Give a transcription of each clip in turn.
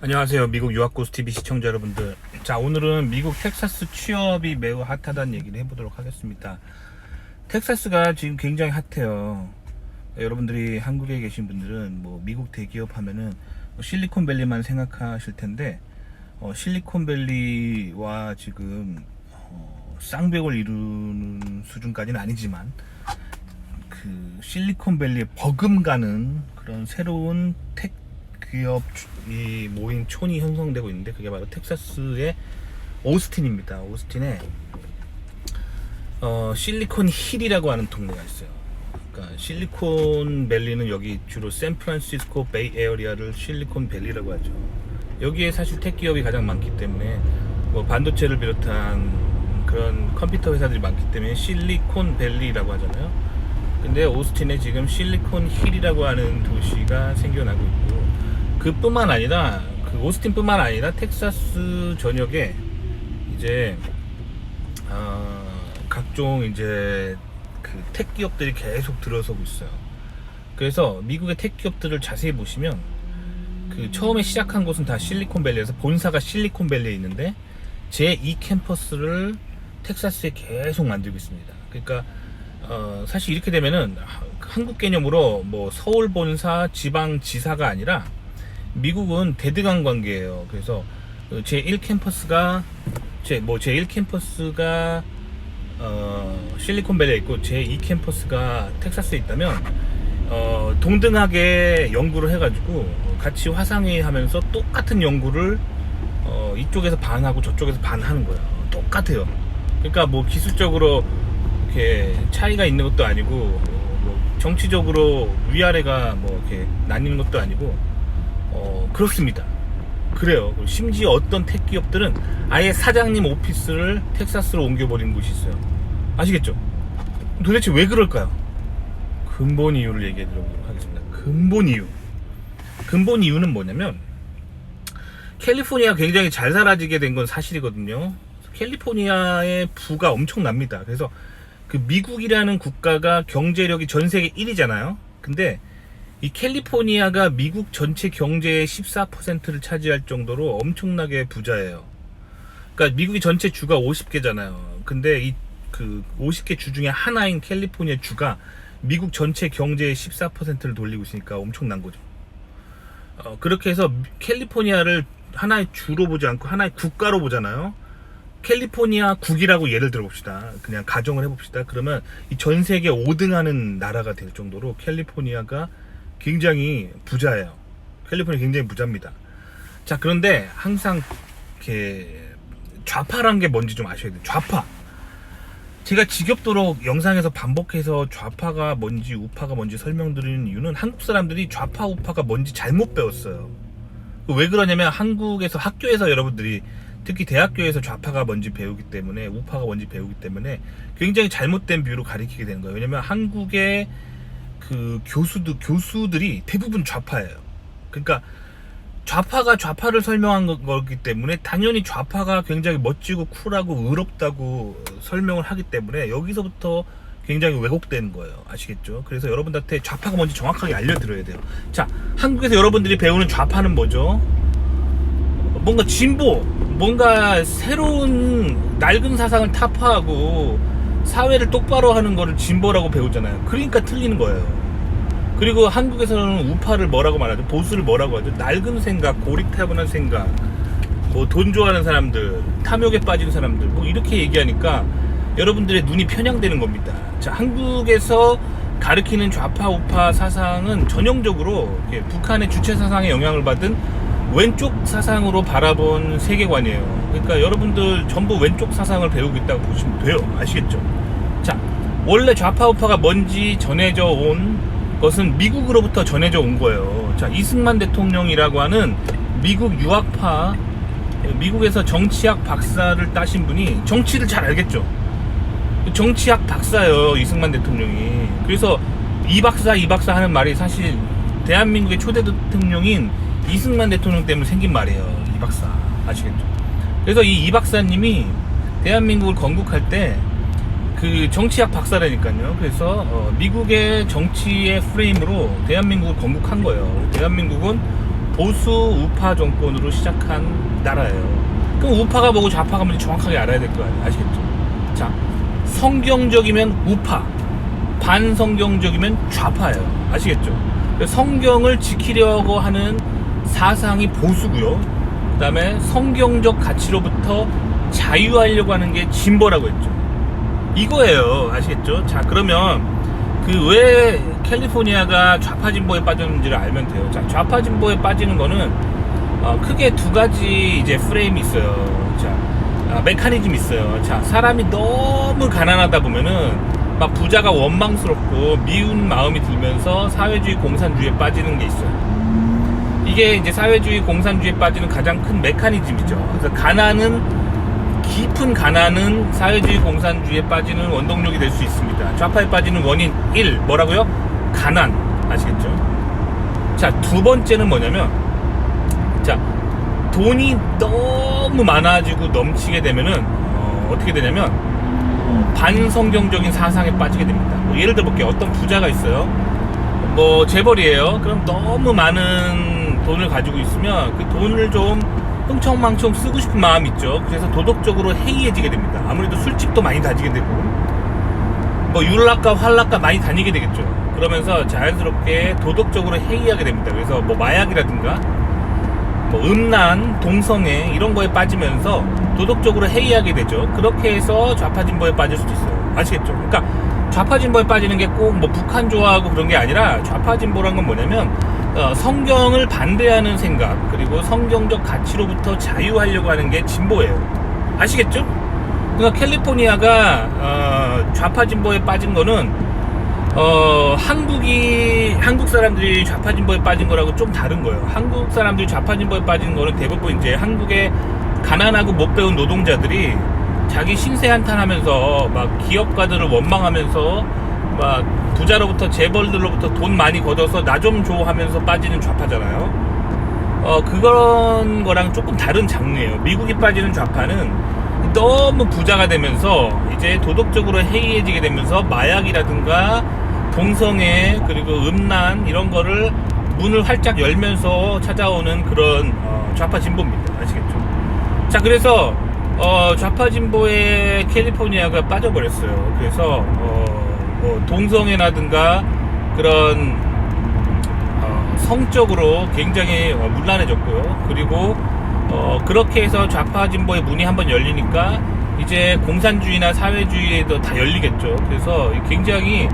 안녕하세요. 미국 유학고수TV 시청자 여러분들. 자, 오늘은 미국 텍사스 취업이 매우 핫하다는 얘기를 해보도록 하겠습니다. 텍사스가 지금 굉장히 핫해요. 여러분들이 한국에 계신 분들은 뭐 미국 대기업 하면은 실리콘밸리만 생각하실 텐데, 실리콘밸리와 지금 쌍벽을 이루는 수준까지는 아니지만 그 실리콘밸리에 버금가는 그런 새로운 텍 기업이 모인 촌이 형성되고 있는데, 그게 바로 텍사스의 오스틴입니다. 오스틴에 실리콘 힐이라고 하는 동네가 있어요. 그러니까 실리콘밸리는 여기 주로 샌프란시스코 베이 에어리아를 실리콘밸리라고 하죠. 여기에 사실 텍 기업이 가장 많기 때문에 뭐 반도체를 비롯한 그런 컴퓨터 회사들이 많기 때문에 실리콘밸리라고 하잖아요. 근데 오스틴에 지금 실리콘 힐이라고 하는 도시가 생겨나고 있고, 그뿐만 아니라 그 오스틴뿐만 아니라 텍사스 전역에 이제 각종 이제 그 텍 기업들이 계속 들어서고 있어요. 그래서 미국의 텍 기업들을 자세히 보시면 그 처음에 시작한 곳은 다 실리콘밸리에서 본사가 실리콘밸리에 있는데 제2 캠퍼스를 텍사스에 계속 만들고 있습니다. 그러니까 사실 이렇게 되면은 한국 개념으로 뭐 서울 본사 지방 지사가 아니라 미국은 대드강 관계예요. 그래서 제1 캠퍼스가 제1 캠퍼스가 실리콘밸리에 있고 제2 캠퍼스가 텍사스에 있다면 동등하게 연구를 해가지고 같이 화상회의 하면서 똑같은 연구를 이쪽에서 반하고 저쪽에서 반하는 거예요. 똑같아요. 그러니까 뭐 기술적으로 이렇게 차이가 있는 것도 아니고 뭐 정치적으로 위아래가 뭐 이렇게 나뉘는 것도 아니고 그렇습니다. 그래요. 심지어 어떤 텍 기업들은 아예 사장님 오피스를 텍사스로 옮겨버린 곳이 있어요. 아시겠죠? 도대체 왜 그럴까요? 근본 이유를 얘기해 드리도록 하겠습니다. 근본 이유는 뭐냐면, 캘리포니아가 굉장히 잘 살아지게 된 건 사실이거든요. 캘리포니아의 부가 엄청납니다. 그래서 그 미국이라는 국가가 경제력이 전 세계 1위잖아요. 근데 이 캘리포니아가 미국 전체 경제의 14%를 차지할 정도로 엄청나게 부자예요. 그러니까 미국이 전체 주가 50개잖아요. 근데 이 그 50개 주 중에 하나인 캘리포니아 주가 미국 전체 경제의 14%를 돌리고 있으니까 엄청난 거죠. 그렇게 해서 캘리포니아를 하나의 주로 보지 않고 하나의 국가로 보잖아요. 캘리포니아 국이라고 예를 들어 봅시다. 그냥 가정을 해봅시다. 그러면 이 전 세계 5등 하는 나라가 될 정도로 캘리포니아가 굉장히 부자예요. 캘리포니아 굉장히 부자입니다. 자, 그런데 항상 이렇게 좌파란 게 뭔지 좀 아셔야 돼요. 좌파. 제가 지겹도록 영상에서 반복해서 좌파가 뭔지 우파가 뭔지 설명드리는 이유는 한국 사람들이 좌파 우파가 뭔지 잘못 배웠어요. 왜 그러냐면 한국에서 학교에서 여러분들이 특히 대학교에서 좌파가 뭔지 배우기 때문에 우파가 뭔지 배우기 때문에 굉장히 잘못된 뷰로 가리키게 되는 거예요. 왜냐면 한국의 그 교수들이 대부분 좌파예요. 그러니까 좌파가 좌파를 설명한 거기 때문에 당연히 좌파가 굉장히 멋지고 쿨하고 의롭다고 설명을 하기 때문에 여기서부터 굉장히 왜곡되는 거예요. 아시겠죠? 그래서 여러분들한테 좌파가 뭔지 정확하게 알려드려야 돼요. 자, 한국에서 여러분들이 배우는 좌파는 뭐죠? 뭔가 진보, 뭔가 새로운 낡은 사상을 타파하고 사회를 똑바로 하는 거를 진보라고 배우잖아요. 그러니까 틀리는 거예요. 그리고 한국에서는 우파를 뭐라고 말하죠? 보수를 뭐라고 하죠? 낡은 생각, 고리타분한 생각, 뭐 돈 좋아하는 사람들, 탐욕에 빠진 사람들, 뭐 이렇게 얘기하니까 여러분들의 눈이 편향되는 겁니다. 자, 한국에서 가르치는 좌파 우파 사상은 전형적으로 북한의 주체 사상에 영향을 받은 왼쪽 사상으로 바라본 세계관이에요. 그러니까 여러분들 전부 왼쪽 사상을 배우고 있다고 보시면 돼요. 아시겠죠? 자, 원래 좌파 우파가 뭔지 전해져 온 것은 미국으로부터 전해져 온 거예요. 자, 이승만 대통령이라고 하는 미국 유학파, 미국에서 정치학 박사를 따신 분이 정치를 잘 알겠죠. 정치학 박사예요, 이승만 대통령이. 그래서 이 박사 하는 말이 사실 대한민국의 초대 대통령인 이승만 대통령 때문에 생긴 말이에요. 이 박사. 아시겠죠? 그래서 이 박사님이 대한민국을 건국할 때 그 정치학 박사라니까요. 그래서 미국의 정치의 프레임으로 대한민국을 건국한 거예요. 대한민국은 보수 우파 정권으로 시작한 나라예요. 그럼 우파가 뭐고 좌파가 뭔지 정확하게 알아야 될 거 아니에요. 아시겠죠? 자, 성경적이면 우파, 반성경적이면 좌파예요. 아시겠죠? 성경을 지키려고 하는 사상이 보수고요. 그 다음에 성경적 가치로부터 자유하려고 하는 게 진보라고 했죠. 이거예요. 아시겠죠? 자, 그러면 그 왜 캘리포니아가 좌파 진보에 빠졌는지를 알면 돼요. 자, 좌파 진보에 빠지는 거는 크게 두 가지 이제 프레임이 있어요. 자, 메커니즘이 있어요. 자, 사람이 너무 가난하다 보면은 막 부자가 원망스럽고 미운 마음이 들면서 사회주의 공산주의에 빠지는 게 있어요. 이게 이제 사회주의 공산주의에 빠지는 가장 큰 메커니즘이죠. 그래서 깊은 가난은 사회주의 공산주의에 빠지는 원동력이 될 수 있습니다. 좌파에 빠지는 원인 1, 뭐라고요? 가난. 아시겠죠? 자, 두 번째는 뭐냐면, 자, 돈이 너무 많아지고 넘치게 되면은 어떻게 되냐면 반성경적인 사상에 빠지게 됩니다. 뭐 예를 들어 볼게요. 어떤 부자가 있어요. 뭐 재벌이에요. 그럼 너무 많은 돈을 가지고 있으면 그 돈을 좀 흥청망청 쓰고 싶은 마음이 있죠. 그래서 도덕적으로 해이해지게 됩니다. 아무래도 술집도 많이 다니게 되고 뭐 율락과 활락과 많이 다니게 되겠죠. 그러면서 자연스럽게 도덕적으로 해이하게 됩니다. 그래서 뭐 마약이라든가 뭐 음란, 동성애 이런 거에 빠지면서 도덕적으로 해이하게 되죠. 그렇게 해서 좌파 진보에 빠질 수도 있어요. 아시겠죠? 그러니까 좌파 진보에 빠지는 게 꼭 뭐 북한 좋아하고 그런 게 아니라 좌파 진보란 건 뭐냐면 성경을 반대하는 생각 그리고 성경적 가치로부터 자유하려고 하는 게 진보예요. 아시겠죠? 그러니까 캘리포니아가 좌파 진보에 빠진 거는 한국 사람들이 좌파 진보에 빠진 거라고 좀 다른 거예요. 한국 사람들이 좌파 진보에 빠진 거는 대부분 이제 한국의 가난하고 못 배운 노동자들이 자기 신세 한탄하면서 막 기업가들을 원망하면서 막 부자로부터 재벌들로부터 돈 많이 걷어서 나 좀 줘 하면서 빠지는 좌파잖아요. 그런 거랑 조금 다른 장르예요. 미국이 빠지는 좌파는 너무 부자가 되면서 이제 도덕적으로 해이해지게 되면서 마약이라든가 동성애 그리고 음란 이런 거를 문을 활짝 열면서 찾아오는 그런 좌파 진보입니다. 아시겠죠? 자, 그래서 좌파 진보에 캘리포니아가 빠져버렸어요. 그래서 뭐 동성애라든가 그런 성적으로 굉장히 문란해졌고요. 그리고 그렇게 해서 좌파 진보의 문이 한번 열리니까 이제 공산주의나 사회주의에도 다 열리겠죠. 그래서 굉장히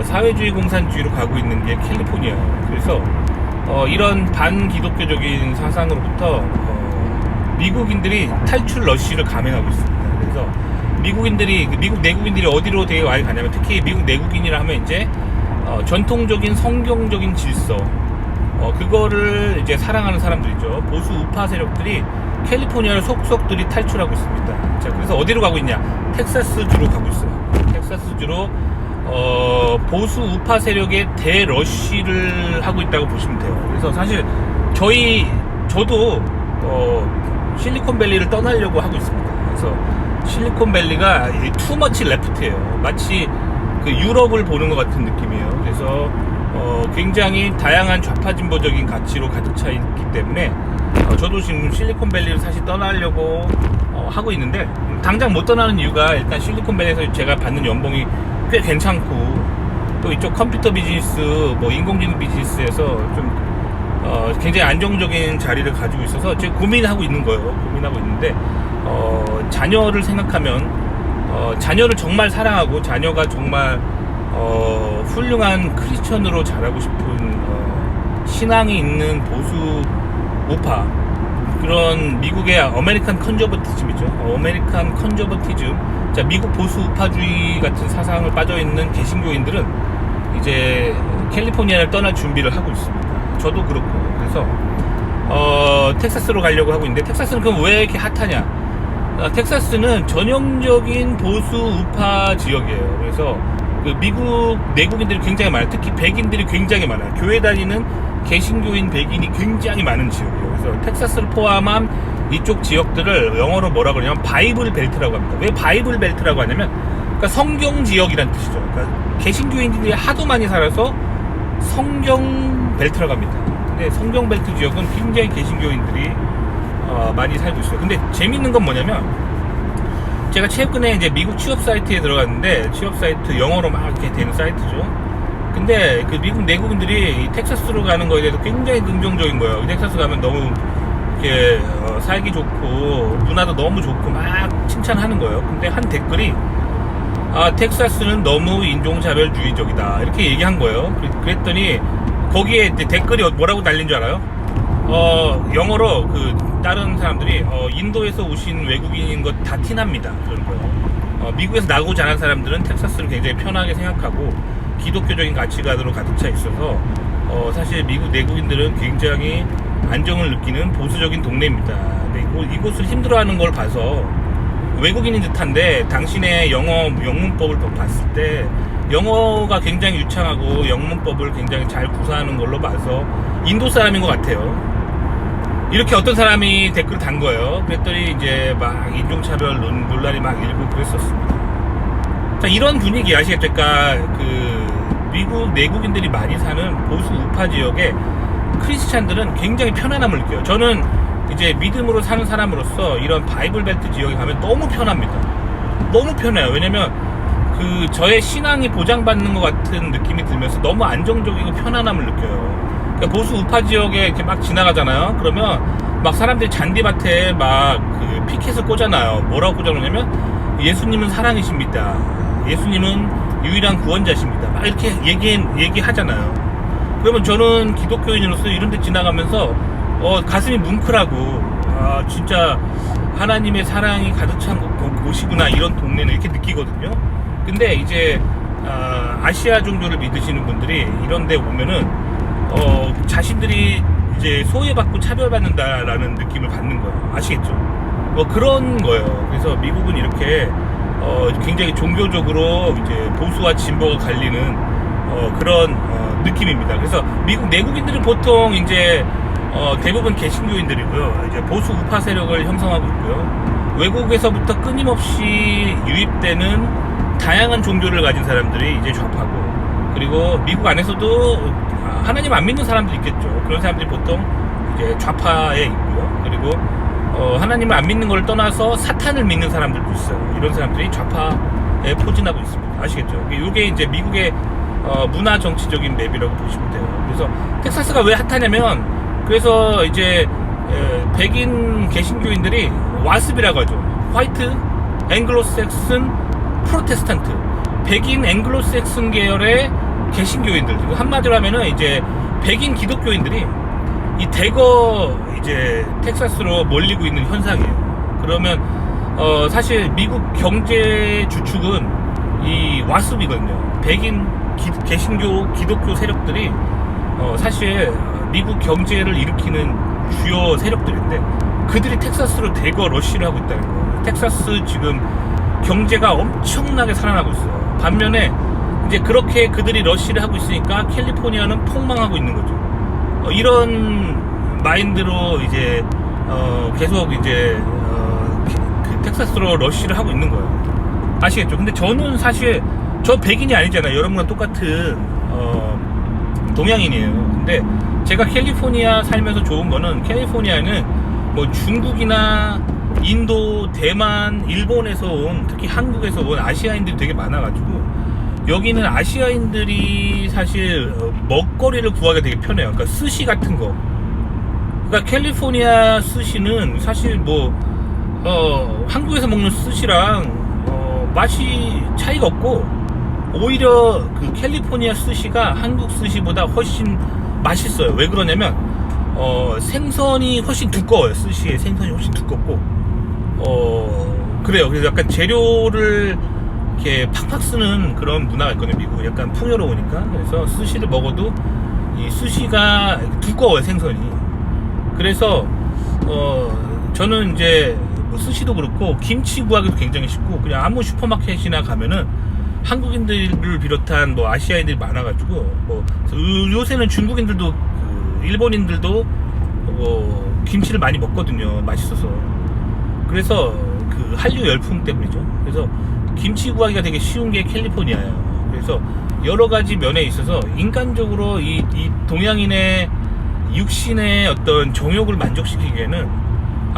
사회주의 공산주의로 가고 있는 게 캘리포니아예요. 그래서 이런 반기독교적인 사상으로부터 미국인들이 탈출 러쉬를 감행하고 있습니다. 그래서 미국 내국인들이 어디로 되게 많이 가냐면 특히 미국 내국인이라 하면 이제 전통적인 성경적인 질서 그거를 이제 사랑하는 사람들이죠. 보수 우파 세력들이 캘리포니아를 속속들이 탈출하고 있습니다. 자, 그래서 어디로 가고 있냐? 텍사스주로 가고 있어요. 텍사스주로 보수 우파 세력의 대러쉬를 하고 있다고 보시면 돼요. 그래서 사실 저도 실리콘밸리를 떠나려고 하고 있습니다. 그래서 실리콘밸리가 투머치 레프트예요. 마치 그 유럽을 보는 것 같은 느낌이에요. 그래서 굉장히 다양한 좌파 진보적인 가치로 가득 차 있기 때문에 저도 지금 실리콘밸리를 사실 떠나려고 하고 있는데 당장 못 떠나는 이유가 일단 실리콘밸리에서 제가 받는 연봉이 꽤 괜찮고 또 이쪽 컴퓨터 비즈니스 뭐 인공지능 비즈니스에서 좀 굉장히 안정적인 자리를 가지고 있어서 지금 고민하고 있는 거예요. 고민하고 있는데 자녀를 생각하면 자녀를 정말 사랑하고 자녀가 정말 훌륭한 크리스천으로 자라고 싶은 신앙이 있는 보수 우파 그런 미국의 아메리칸 컨저버티즘이죠. 아메리칸 컨저버티즘. 자, 미국 보수 우파주의 같은 사상을 빠져있는 개신교인들은 이제 캘리포니아를 떠날 준비를 하고 있습니다. 저도 그렇고. 그래서 텍사스로 가려고 하고 있는데 텍사스는 그럼 왜 이렇게 핫하냐? 텍사스는 전형적인 보수 우파 지역이에요. 그래서 그 미국 내국인들이 굉장히 많아요. 특히 백인들이 굉장히 많아요. 교회 다니는 개신교인 백인이 굉장히 많은 지역이에요. 그래서 텍사스를 포함한 이쪽 지역들을 영어로 뭐라고 그러냐면 바이블 벨트라고 합니다. 왜 바이블 벨트라고 하냐면 그러니까 성경 지역이란 뜻이죠. 그러니까 개신교인들이 하도 많이 살아서 성경 벨트라고 합니다. 근데 성경벨트 지역은 굉장히 개신교인들이 많이 살고 있어요. 근데 재밌는 건 뭐냐면, 제가 최근에 이제 미국 취업 사이트에 들어갔는데, 취업 사이트 영어로 막 이렇게 되는 사이트죠. 근데 그 미국 내국인들이 이 텍사스로 가는 거에 대해서 굉장히 긍정적인 거예요. 텍사스 가면 너무 이렇게 살기 좋고 문화도 너무 좋고 막 칭찬하는 거예요. 근데 한 댓글이 텍사스는 너무 인종차별주의적이다 이렇게 얘기한 거예요. 그랬더니 거기에 이제 댓글이 뭐라고 달린 줄 알아요? 영어로 그 다른 사람들이 인도에서 오신 외국인인 것 다 티납니다 그런 거예요. 미국에서 나고 자란 사람들은 텍사스를 굉장히 편하게 생각하고 기독교적인 가치관으로 가득 차 있어서 사실 미국 내국인들은 굉장히 안정을 느끼는 보수적인 동네입니다. 근데 이곳을 힘들어하는 걸 봐서 외국인인 듯한데 당신의 영문법을 봤을 때 영어가 굉장히 유창하고 영문법을 굉장히 잘 구사하는 걸로 봐서 인도 사람인 것 같아요. 이렇게 어떤 사람이 댓글을 단 거예요. 그랬더니 이제 막 인종차별 논란이 막 일고 그랬었습니다. 자, 이런 분위기 아시겠죠? 그러니까 그 미국 내국인들이 많이 사는 보수 우파 지역에 크리스찬들은 굉장히 편안함을 느껴요. 저는 이제 믿음으로 사는 사람으로서 이런 바이블 벨트 지역에 가면 너무 편합니다. 너무 편해요. 왜냐면 그 저의 신앙이 보장받는 것 같은 느낌이 들면서 너무 안정적이고 편안함을 느껴요. 그러니까 보수 우파 지역에 이렇게 막 지나가잖아요. 그러면 막 사람들이 잔디밭에 막 그 피켓을 꽂아놔요. 뭐라고 꽂아놓냐면 예수님은 사랑이십니다. 예수님은 유일한 구원자십니다. 막 이렇게 얘기하잖아요. 그러면 저는 기독교인으로서 이런 데 지나가면서 가슴이 뭉클하고 진짜 하나님의 사랑이 가득 찬 곳이구나 이런 동네는 이렇게 느끼거든요. 근데 이제 아시아 종교를 믿으시는 분들이 이런 데 오면은 자신들이 이제 소외받고 차별받는다라는 느낌을 받는 거예요. 아시겠죠? 그런 거예요. 그래서 미국은 이렇게 굉장히 종교적으로 이제 보수와 진보가 갈리는 그런 느낌입니다. 그래서 미국 내국인들은 보통 이제 대부분 개신교인들이고요. 이제 보수 우파 세력을 형성하고 있고요. 외국에서부터 끊임없이 유입되는 다양한 종교를 가진 사람들이 이제 좌파고, 그리고 미국 안에서도 하나님 안 믿는 사람들이 있겠죠. 그런 사람들이 보통 이제 좌파에 있고요. 그리고 하나님을 안 믿는 걸 떠나서 사탄을 믿는 사람들도 있어요. 이런 사람들이 좌파에 포진하고 있습니다. 아시겠죠? 이게 이제 미국의 문화 정치적인 맵이라고 보시면 돼요. 그래서 텍사스가 왜 핫하냐면, 그래서 이제 백인 개신교인들이 와스비라고 하죠. 화이트 앵글로색슨 프로테스탄트, 백인 앵글로색슨 계열의 개신교인들, 한마디로 하면은 이제 백인 기독교인들이 이 대거 이제 텍사스로 몰리고 있는 현상이에요. 그러면 사실 미국 경제 주축은 이 와스비거든요. 백인 개신교 기독교 세력들이 사실 미국 경제를 일으키는 주요 세력들인데, 그들이 텍사스로 대거 러쉬를 하고 있다는 거예요. 텍사스 지금 경제가 엄청나게 살아나고 있어요. 반면에 이제 그렇게 그들이 러쉬를 하고 있으니까 캘리포니아는 폭망하고 있는 거죠. 이런 마인드로 이제 계속 이제 그 텍사스로 러쉬를 하고 있는 거예요. 아시겠죠? 근데 저는 사실 저 백인이 아니잖아요. 여러분과 똑같은 동양인이에요. 근데 제가 캘리포니아 살면서 좋은 거는, 캘리포니아는 뭐 중국이나 인도, 대만, 일본에서 온, 특히 한국에서 온 아시아인들이 되게 많아가지고 여기는 아시아인들이 사실 먹거리를 구하기 되게 편해요. 그러니까 스시 같은 거. 그러니까 캘리포니아 스시는 사실 뭐 한국에서 먹는 스시랑 맛이 차이가 없고, 오히려 그 캘리포니아 스시가 한국 스시보다 훨씬 맛있어요. 왜 그러냐면 생선이 훨씬 두꺼워요. 스시의 생선이 훨씬 두껍고 그래요. 그래서 약간 재료를 이렇게 팍팍 쓰는 그런 문화가 있거든요. 미국은 약간 풍요로우니까. 그래서 스시를 먹어도 이 스시가 두꺼워요, 생선이. 그래서 저는 이제 뭐 스시도 그렇고 김치 구하기도 굉장히 쉽고, 그냥 아무 슈퍼마켓이나 가면은 한국인들을 비롯한 뭐 아시아인들이 많아가지고, 뭐 요새는 중국인들도 일본인들도 뭐 김치를 많이 먹거든요. 맛있어서. 그래서 그 한류 열풍 때문이죠. 그래서 김치 구하기가 되게 쉬운 게 캘리포니아예요. 그래서 여러 가지 면에 있어서 인간적으로 이 동양인의 육신의 어떤 정욕을 만족시키기에는,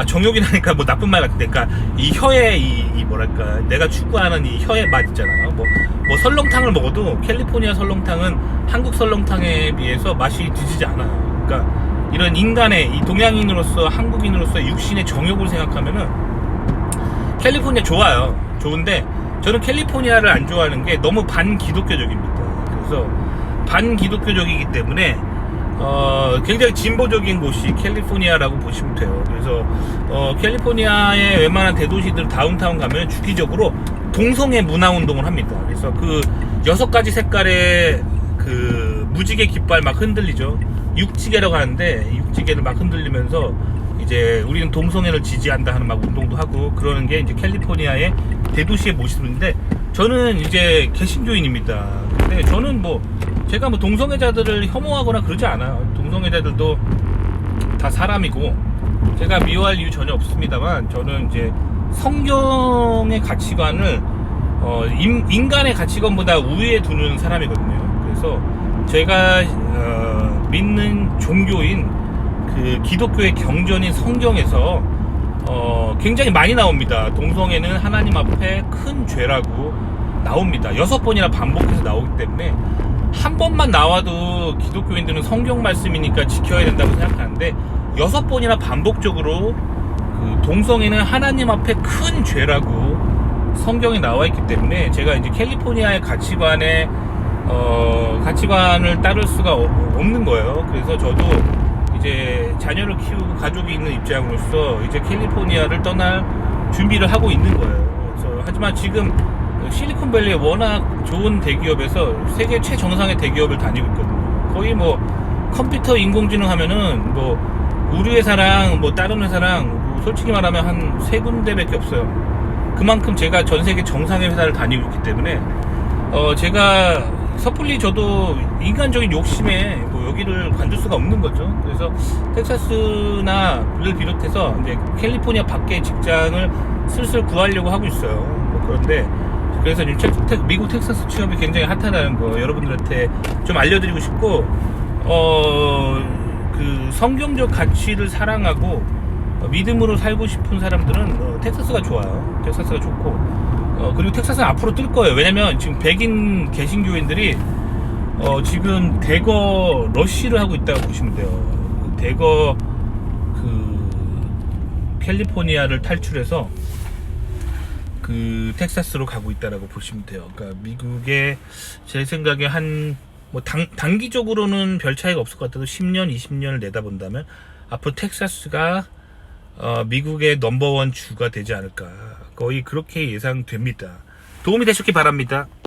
정욕이라니까 뭐 나쁜 말 같은데, 그러니까 이 혀의 이 뭐랄까, 내가 추구하는 이 혀의 맛 있잖아요. 뭐 설렁탕을 먹어도 캘리포니아 설렁탕은 한국 설렁탕에 비해서 맛이 뒤지지 않아요. 그러니까 이런 인간의, 이 동양인으로서, 한국인으로서 육신의 정욕을 생각하면은 캘리포니아 좋아요. 좋은데 저는 캘리포니아를 안 좋아하는 게 너무 반기독교적입니다. 그래서 반기독교적이기 때문에 굉장히 진보적인 곳이 캘리포니아라고 보시면 돼요. 그래서 캘리포니아의 웬만한 대도시들 다운타운 가면 주기적으로 동성애 문화 운동을 합니다. 그래서 그 6가지 색깔의 그 무지개 깃발 막 흔들리죠. 육지개라고 하는데, 육지개를 막 흔들리면서 이제 우리는 동성애를 지지한다 하는 막 운동도 하고 그러는 게 이제 캘리포니아의 대도시의 모습인데, 저는 이제 개신교인입니다. 근데 저는 뭐 제가 뭐 동성애자들을 혐오하거나 그러지 않아요. 동성애자들도 다 사람이고 제가 미워할 이유 전혀 없습니다만, 저는 이제 성경의 가치관을 인간의 가치관보다 우위에 두는 사람이거든요. 그래서 제가 믿는 종교인 그 기독교의 경전인 성경에서 굉장히 많이 나옵니다. 동성애는 하나님 앞에 큰 죄라고 나옵니다. 6번이나 반복해서 나오기 때문에, 한 번만 나와도 기독교인들은 성경 말씀이니까 지켜야 된다고 생각하는데, 6번이나 반복적으로 그 동성애는 하나님 앞에 큰 죄라고 성경에 나와 있기 때문에, 제가 이제 캘리포니아의 가치관을 따를 수가 없는 거예요. 그래서 저도 이제 자녀를 키우고 가족이 있는 입장으로서 이제 캘리포니아를 떠날 준비를 하고 있는 거예요. 그래서 하지만 지금 실리콘밸리에 워낙 좋은 대기업에서 세계 최정상의 대기업을 다니고 있거든요. 거의 뭐 컴퓨터 인공지능 하면은 뭐 우리 회사랑 뭐 다른 회사랑 뭐 솔직히 말하면 한 3군데밖에 없어요. 그만큼 제가 전 세계 정상의 회사를 다니고 있기 때문에 제가 섣불리 저도 인간적인 욕심에 뭐 여기를 관둘 수가 없는 거죠. 그래서 텍사스나를 비롯해서 이제 캘리포니아 밖에 직장을 슬슬 구하려고 하고 있어요. 뭐 그런데 그래서 지금 미국 텍사스 취업이 굉장히 핫하다는 거 여러분들한테 좀 알려드리고 싶고, 그 성경적 가치를 사랑하고 믿음으로 살고 싶은 사람들은 텍사스가 좋아요. 텍사스가 좋고, 그리고 텍사스는 앞으로 뜰 거예요. 왜냐면 지금 백인 개신교인들이 지금 대거 러쉬를 하고 있다고 보시면 돼요. 대거 그 캘리포니아를 탈출해서 그 텍사스로 가고 있다라고 보시면 돼요. 그러니까 미국에 제 생각에 한 뭐 단기적으로는 별 차이가 없을 것 같아도 10년, 20년을 내다본다면 앞으로 텍사스가 미국의 넘버원 주가 되지 않을까, 거의 그렇게 예상됩니다. 도움이 되셨기 바랍니다.